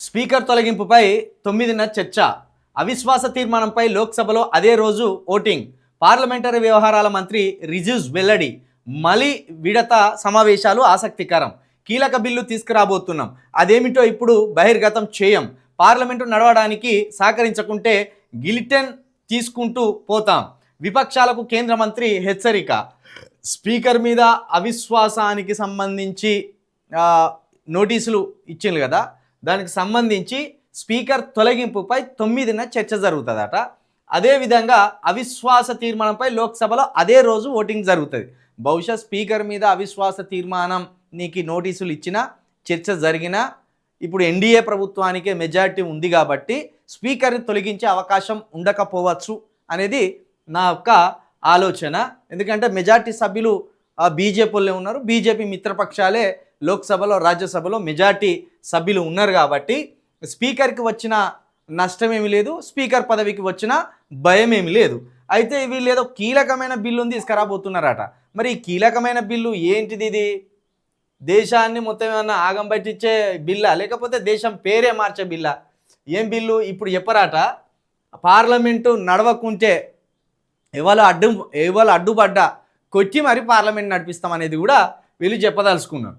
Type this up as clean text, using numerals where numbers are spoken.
Speaker తొలగింపుపై 9న చర్చ. అవిశ్వాస తీర్మానంపై లోక్సభలో అదే రోజు ఓటింగ్. పార్లమెంటరీ వ్యవహారాల మంత్రి రిజిజు వెల్లడి. మలి విడత సమావేశాలు ఆసక్తికరం. కీలక బిల్లు తీసుకురాబోతున్నాం, అదేమిటో ఇప్పుడు బహిర్గతం చేయం. పార్లమెంటు నడవడానికి సహకరించకుంటే గిలిటెన్ తీసుకుంటూ పోతాం. విపక్షాలకు కేంద్ర మంత్రి హెచ్చరిక. స్పీకర్ మీద అవిశ్వాసానికి సంబంధించి నోటీసులు ఇచ్చింది కదా, దానికి సంబంధించి స్పీకర్ తొలగింపుపై 9న చర్చ జరుగుతుందట. అదేవిధంగా అవిశ్వాస తీర్మానంపై లోక్సభలో అదే రోజు ఓటింగ్ జరుగుతుంది. బహుశా స్పీకర్ మీద అవిశ్వాస తీర్మానం నీకు నోటీసులు ఇచ్చినా, చర్చ జరిగినా, ఇప్పుడు ఎన్డీఏ ప్రభుత్వానికే మెజారిటీ ఉంది కాబట్టి స్పీకర్ని తొలగించే అవకాశం ఉండకపోవచ్చు అనేది నా యొక్క ఆలోచన. ఎందుకంటే మెజారిటీ సభ్యులు బీజేపీలో ఉన్నారు, బీజేపీ మిత్రపక్షాలే లోక్సభలో రాజ్యసభలో మెజారిటీ సభ్యులు ఉన్నారు కాబట్టి స్పీకర్కి వచ్చిన నష్టమేమి లేదు, స్పీకర్ పదవికి వచ్చిన భయం ఏమి లేదు. అయితే వీళ్ళు ఏదో కీలకమైన బిల్లుని తీసుకురాబోతున్నారట. మరి ఈ కీలకమైన బిల్లు ఏంటిది? ఇది దేశాన్ని మొత్తం ఏమన్నా ఆగం పట్టించే బిల్లా, లేకపోతే దేశం పేరే మార్చే బిల్లా? ఏం బిల్లు ఇప్పుడు చెప్పరాట. పార్లమెంటు నడవకుంటే ఎవరు అడ్డుపడ్డా కొట్టి మరి పార్లమెంట్ నడిపిస్తాం అనేది కూడా వీళ్ళు చెప్పదలుచుకున్నారు.